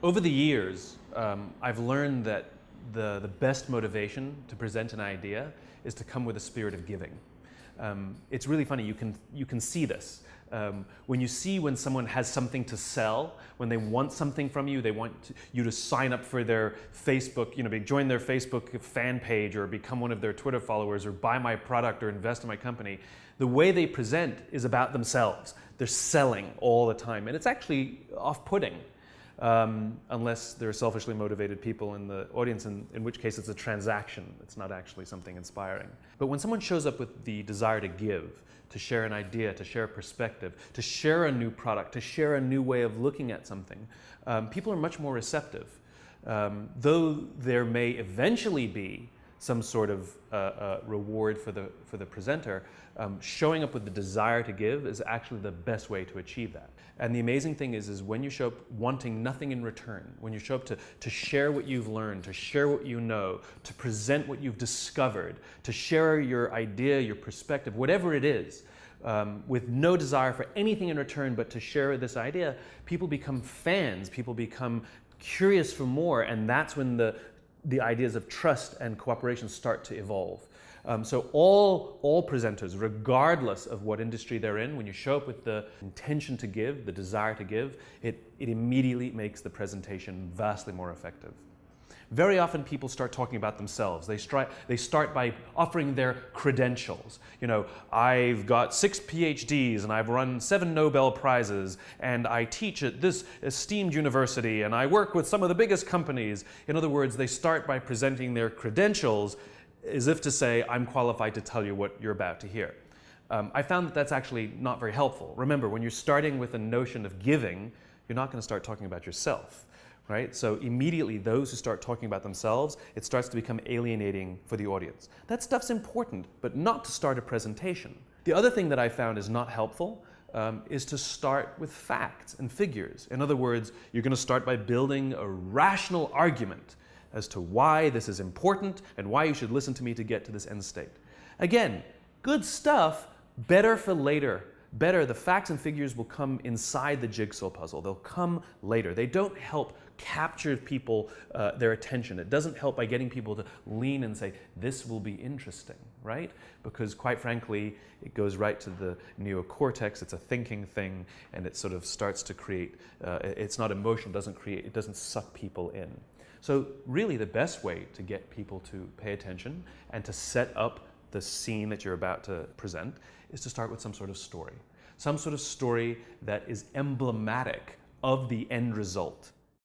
Over the years, I've learned that the best motivation to present an idea is to come with a spirit of giving. It's really funny, you can see this. When someone has something to sell, when they want something from you, they want you to sign up for their Facebook, join their Facebook fan page or become one of their Twitter followers or buy my product or invest in my company, the way they present is about themselves. They're selling all the time, and it's actually off-putting. Unless there are selfishly motivated people in the audience, in which case it's a transaction. It's not actually something inspiring. But when someone shows up with the desire to give, to share an idea, to share a perspective, to share a new product, to share a new way of looking at something, people are much more receptive. Though there may eventually be some sort of reward for the presenter, showing up with the desire to give is actually the best way to achieve that. And the amazing thing is when you show up wanting nothing in return, when you show up to share what you've learned, to share what you know, to present what you've discovered, to share your idea, your perspective, whatever it is, with no desire for anything in return but to share this idea, people become fans, people become curious for more, and that's when the ideas of trust and cooperation start to evolve. So all presenters, regardless of what industry they're in, when you show up with the intention to give, the desire to give, it immediately makes the presentation vastly more effective. Very often people start talking about themselves. They start by offering their credentials. I've got 6 PhDs and I've run 7 Nobel Prizes and I teach at this esteemed university and I work with some of the biggest companies. In other words, they start by presenting their credentials as if to say, I'm qualified to tell you what you're about to hear. I found that that's actually not very helpful. Remember, when you're starting with a notion of giving, you're not going to start talking about yourself. Right? So immediately those who start talking about themselves, it starts to become alienating for the audience. That stuff's important, but not to start a presentation. The other thing that I found is not helpful is to start with facts and figures. In other words, you're going to start by building a rational argument as to why this is important and why you should listen to me to get to this end state. Again, good stuff, better for later. Better, the facts and figures will come inside the jigsaw puzzle. They'll come later. They don't help capture people, their attention. It doesn't help by getting people to lean and say, this will be interesting, right? Because quite frankly, it goes right to the neocortex. It's a thinking thing, and it sort of starts to create, it's not emotional, it doesn't suck people in. So really the best way to get people to pay attention and to set up the scene that you're about to present is to start with some sort of story. Some sort of story that is emblematic of the end result.